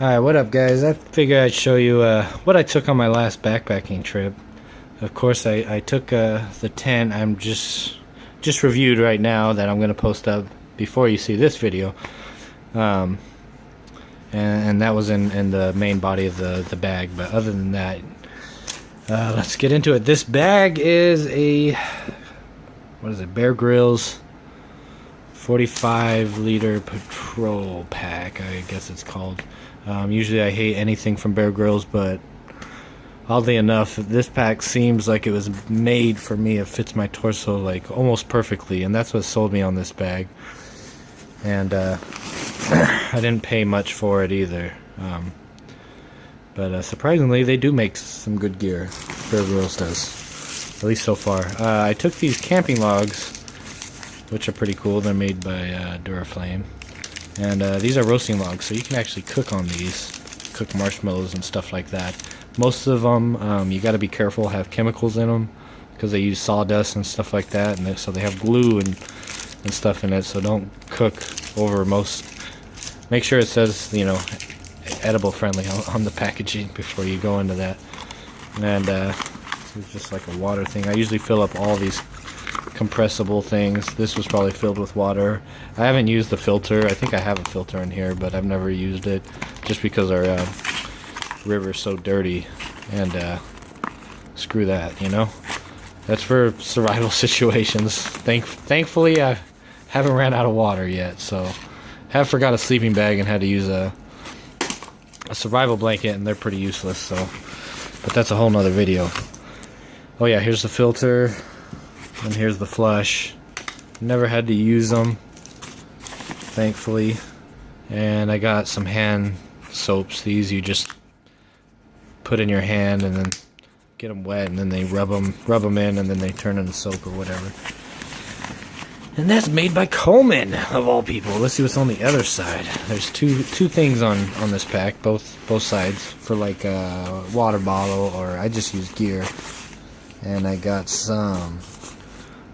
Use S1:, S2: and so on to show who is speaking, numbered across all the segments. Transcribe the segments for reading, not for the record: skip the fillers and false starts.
S1: Alright, what up guys? I figured I'd show you what I took on my last backpacking trip. Of course I took the tent I'm just reviewed right now that I'm going to post up before you see this video. And that was in the main body of the bag, but other than that, let's get into it. This bag is what is it, Bear Grylls 45 liter patrol pack, I guess it's called. Usually I hate anything from Bear Grylls, but oddly enough, this pack seems like it was made for me. It fits my torso like almost perfectly, and that's what sold me on this bag. And I didn't pay much for it either. But surprisingly, they do make some good gear. Bear Grylls does, at least so far. I took these camping logs, which are pretty cool. They're made by Duraflame. And these are roasting logs, so you can actually cook on these, cook marshmallows and stuff like that. Most of them, you got to be careful, have chemicals in them, because they use sawdust and stuff like that, and so they have glue and stuff in it. So don't cook over most. Make sure it says, you know, edible friendly on the packaging before you go into that. And it's just like a water thing. I usually fill up all these compressible things. This was probably filled with water. I haven't used the filter. I think I have a filter in here, but I've never used it just because our river's so dirty. And screw that, you know. That's for survival situations. Thankfully I haven't ran out of water yet, so have forgot a sleeping bag and had to use a survival blanket, and they're pretty useless, so, but that's a whole nother video. Oh yeah, here's the filter. And here's the flush. Never had to use them, thankfully. And I got some hand soaps. These you just put in your hand and then get them wet, and then they rub them in, and then they turn into soap or whatever. And that's made by Coleman, of all people. Let's see what's on the other side. There's two things on this pack, both sides, for like a water bottle, or I just use gear. And I got some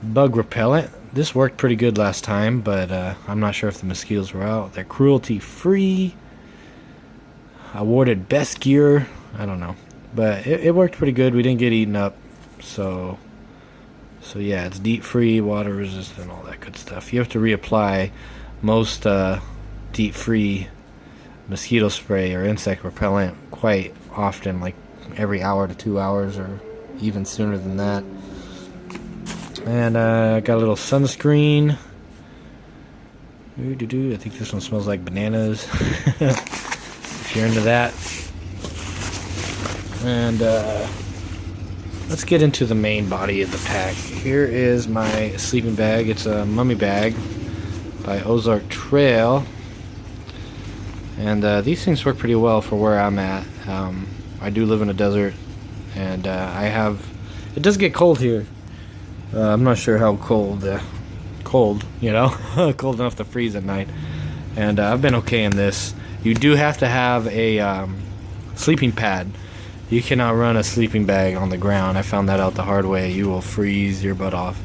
S1: bug repellent. This worked pretty good last time, but I'm not sure if the mosquitoes were out. They're cruelty free. Awarded best gear. I don't know, but it worked pretty good. We didn't get eaten up, so yeah, it's DEET free, water resistant, all that good stuff. You have to reapply most DEET free mosquito spray or insect repellent quite often, like every hour to 2 hours, or even sooner than that. And I got a little sunscreen. I think this one smells like bananas. If you're into that. And let's get into the main body of the pack. Here is my sleeping bag. It's a mummy bag by Ozark Trail. And these things work pretty well for where I'm at. I do live in a desert, and it does get cold here. I'm not sure how cold, you know, cold enough to freeze at night. And I've been okay in this. You do have to have a sleeping pad. You cannot run a sleeping bag on the ground. I found that out the hard way. You will freeze your butt off.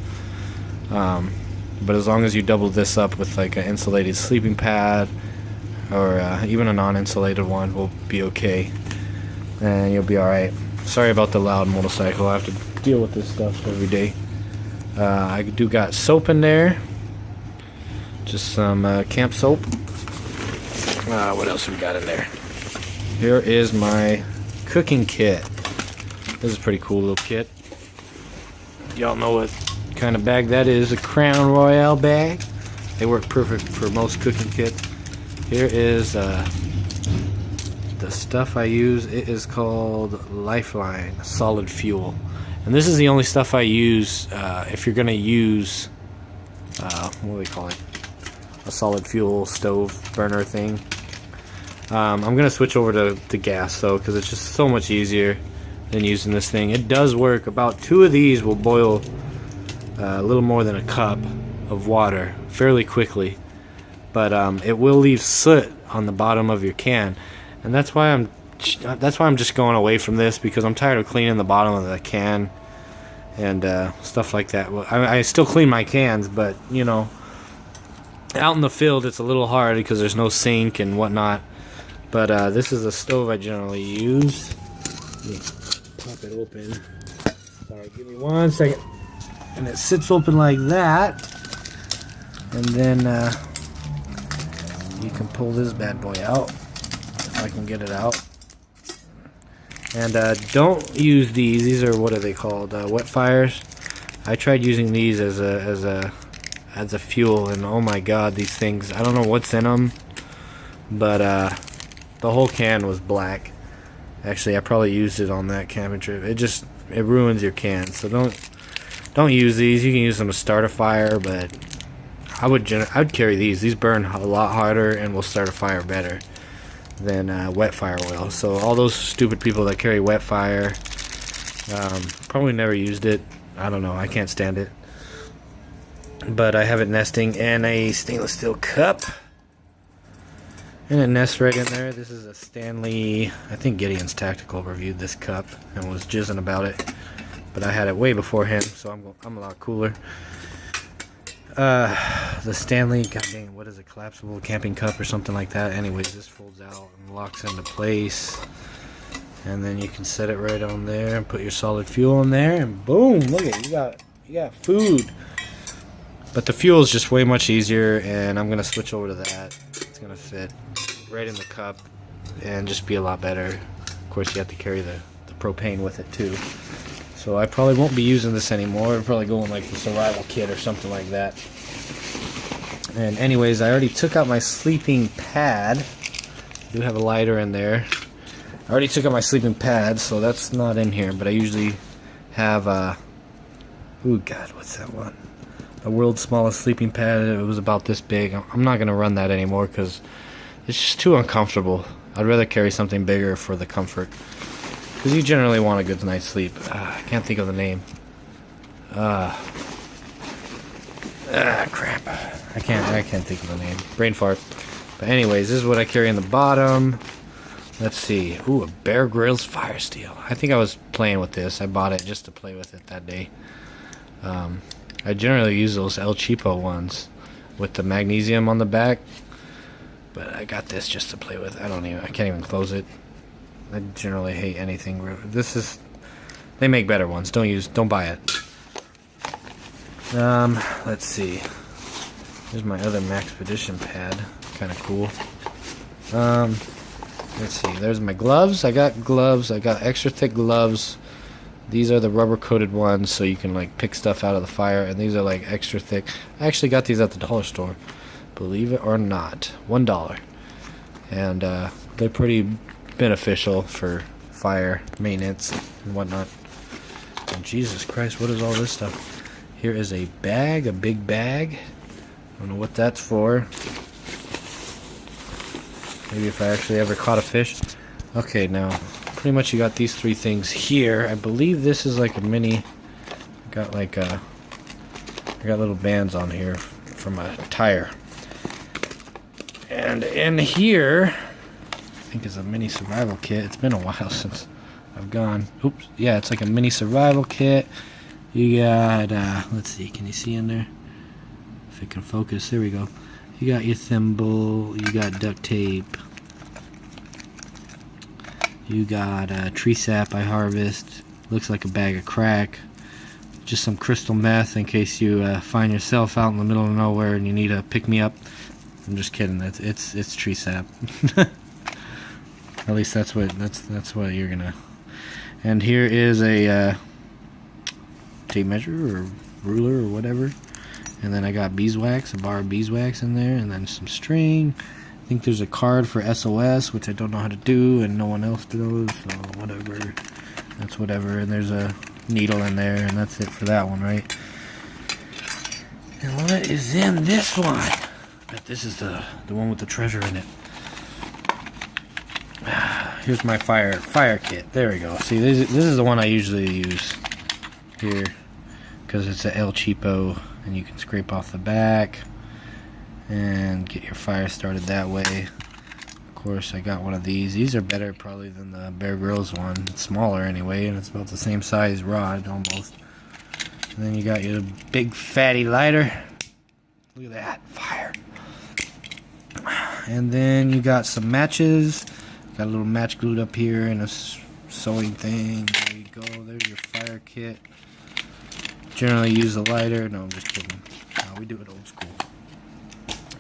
S1: But as long as you double this up with like an insulated sleeping pad, or even a non-insulated one, will be okay. And you'll be alright. Sorry about the loud motorcycle. I have to deal with this stuff every day. I do got soap in there, just some camp soap. What else we got in there? Here is my cooking kit. This is a pretty cool little kit. Y'all know what kind of bag that is, a Crown Royale bag. They work perfect for most cooking kits. Here is the stuff I use. It is called Lifeline Solid Fuel. And this is the only stuff I use if you're going to use, what do we call it? A solid fuel stove burner thing. I'm going to switch over to gas though, because it's just so much easier than using this thing. It does work. About 2 of these will boil a little more than a cup of water fairly quickly. But it will leave soot on the bottom of your can. And that's why I'm just going away from this, because I'm tired of cleaning the bottom of the can and stuff like that. Well, I still clean my cans, but you know, out in the field it's a little hard because there's no sink and whatnot. But this is the stove I generally use. Let me pop it open. Sorry, give me 1 second. And it sits open like that. And then you can pull this bad boy out, if I can get it out. And don't use these. These are, what are they called? Wet fires. I tried using these as a fuel, and oh my god, these things, I don't know what's in them, but the whole can was black. Actually, I probably used it on that camping trip. It ruins your can. So don't use these. You can use them to start a fire, but I would carry these. These burn a lot harder and will start a fire better than wet fire will. So all those stupid people that carry wet fire, probably never used it. I don't know. I can't stand it. But I have it nesting in a stainless steel cup. And it nests right in there. This is a Stanley, I think Gideon's Tactical reviewed this cup and was jizzing about it. But I had it way before him, so I'm a lot cooler. The Stanley, god dang, what is it, collapsible camping cup or something like that. Anyways, this folds out and locks into place. And then you can set it right on there and put your solid fuel in there, and boom, look at it, you got food. But the fuel is just way much easier, and I'm gonna switch over to that. It's gonna fit right in the cup and just be a lot better. Of course, you have to carry the propane with it too. So I probably won't be using this anymore. I'll probably go in like the survival kit or something like that. And anyways, I already took out my sleeping pad. I do have a lighter in there. I already took out my sleeping pad, so that's not in here. But I usually have oh god, what's that one? The world's smallest sleeping pad. It was about this big. I'm not gonna run that anymore because it's just too uncomfortable. I'd rather carry something bigger for the comfort. Because you generally want a good night's sleep. I can't think of the name. Crap. I can't think of the name. Brain fart. But anyways, this is what I carry in the bottom. Let's see. Ooh, a Bear Grylls Fire Steel. I think I was playing with this. I bought it just to play with it that day. I generally use those El Cheapo ones with the magnesium on the back. But I got this just to play with. I can't even close it. I generally hate anything. They make better ones. Don't buy it. Let's see. Here's my other Maxpedition pad. Kind of cool. Let's see. There's my gloves. I got gloves. I got extra thick gloves. These are the rubber coated ones, so you can like pick stuff out of the fire. And these are like extra thick. I actually got these at the dollar store. Believe it or not, $1. And they're pretty beneficial for fire maintenance and whatnot. And Jesus Christ, what is all this stuff? Here is a bag, a big bag. I don't know what that's for. Maybe if I actually ever caught a fish. Okay, now pretty much you got these three things here. I believe this is like a mini. I got little bands on here from a tire. And in here, I think is a mini survival kit. It's been a while since I've gone. Oops. Yeah, it's like a mini survival kit. You got, let's see, can you see in there? If it can focus, there we go. You got your thimble, you got duct tape. You got tree sap I harvest. Looks like a bag of crack. Just some crystal meth in case you find yourself out in the middle of nowhere and you need a pick-me-up. I'm just kidding. It's tree sap. At least that's what you're gonna. And here is a tape measure or ruler or whatever. And then I got beeswax, a bar of beeswax in there, and then some string. I think there's a card for SOS, which I don't know how to do, and no one else does. So whatever. That's whatever. And there's a needle in there, and that's it for that one, right? And what is in this one? I bet this is the one with the treasure in it. Here's my fire kit. There we go. See, this is the one I usually use here because it's a El Cheapo, and you can scrape off the back and get your fire started that way. Of course, I got one of these. These are better probably than the Bear Grylls one. It's smaller anyway, and it's about the same size rod almost. And then you got your big fatty lighter. Look at that fire. And then you got some matches. Got a little match glued up here and a sewing thing. There you go. There's your fire kit. Generally use a lighter. No, I'm just kidding. No, we do it old school.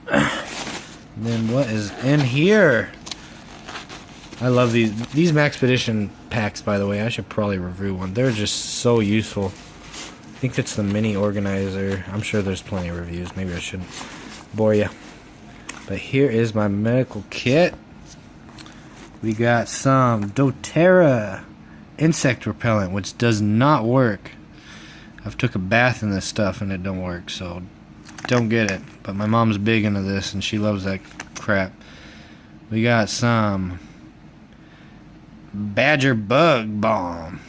S1: And then what is in here? I love these Maxpedition packs, by the way. I should probably review one. They're just so useful. I think it's the mini organizer. I'm sure there's plenty of reviews. Maybe I shouldn't bore you. But here is my medical kit. We got some doTERRA insect repellent, which does not work. I've took a bath in this stuff and it don't work, so don't get it. But my mom's big into this and she loves that crap. We got some Badger Bug Balm,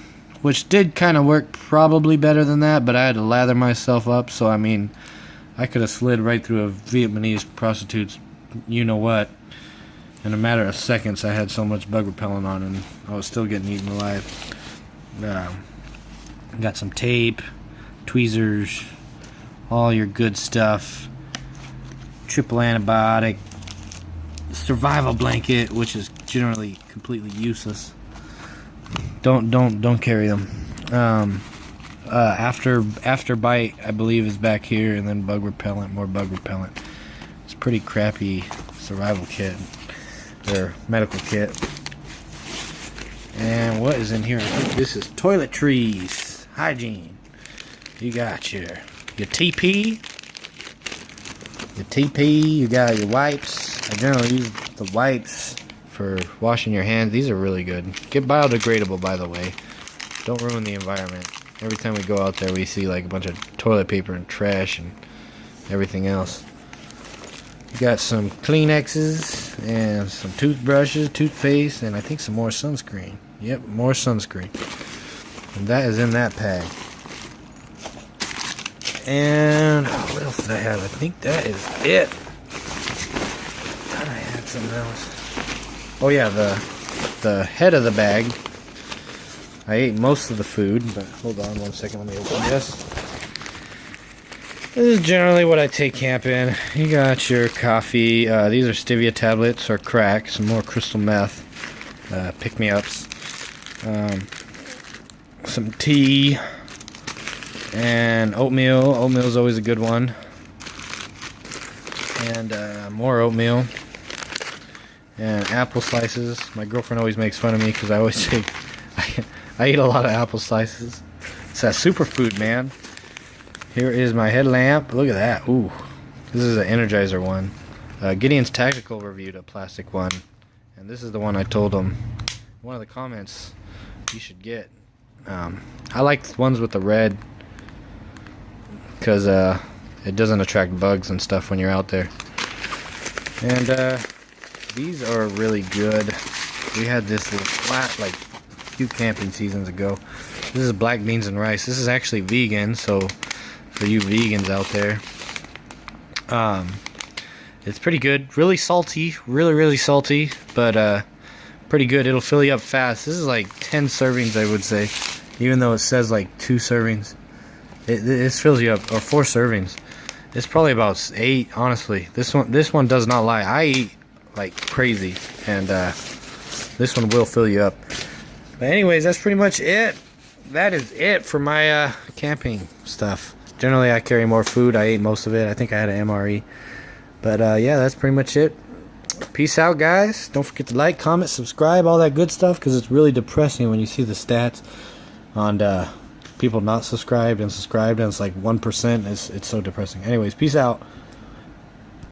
S1: which did kind of work probably better than that, but I had to lather myself up, so I mean, I could have slid right through a Vietnamese prostitute's you-know-what. In a matter of seconds, I had so much bug repellent on, and I was still getting eaten alive. Got some tape, tweezers, all your good stuff. Triple antibiotic, survival blanket, which is generally completely useless. Don't carry them. After bite, I believe, is back here, and then bug repellent, more bug repellent. It's a pretty crappy survival kit. Their medical kit. And what is in here? I think this is toiletries, hygiene. You got your TP, you got your wipes. I generally use the wipes for washing your hands. These are really good. Get biodegradable, by the way. Don't ruin the environment. Every time we go out there, we see like a bunch of toilet paper and trash and everything else. We got some Kleenexes and some toothbrushes, toothpaste, and I think some more sunscreen. Yep, more sunscreen. And that is in that bag. And what else did I have? I think that is it. Thought I had something else. Oh yeah, the head of the bag. I ate most of the food, but hold on one second, let me open this. This is generally what I take camping. You got your coffee. These are stevia tablets or crack. Some more crystal meth. Pick-me-ups. Some tea. And oatmeal. Oatmeal is always a good one. And more oatmeal. And apple slices. My girlfriend always makes fun of me because I always say I eat a lot of apple slices. It's that superfood, man. Here is my headlamp. Look at that. Ooh. This is an Energizer one. Gideon's Tactical reviewed a plastic one. And this is the one I told him. One of the comments you should get. I like ones with the red. Because it doesn't attract bugs and stuff when you're out there. And these are really good. We had this like a few camping seasons ago. This is black beans and rice. This is actually vegan, so for you vegans out there, it's pretty good. Really salty, really salty, but pretty good. It'll fill you up fast. This is like 10 servings, I would say, even though it says like 2 servings. It fills you up, or 4 servings. It's probably about 8, honestly. This one does not lie. I eat like crazy, and this one will fill you up. But anyways, that's pretty much it. That is it for my camping stuff. Generally, I carry more food. I ate most of it. I think I had an MRE. But yeah, that's pretty much it. Peace out, guys. Don't forget to like, comment, subscribe, all that good stuff, because it's really depressing when you see the stats on people not subscribed and subscribed, and it's like 1%. It's so depressing. Anyways, peace out.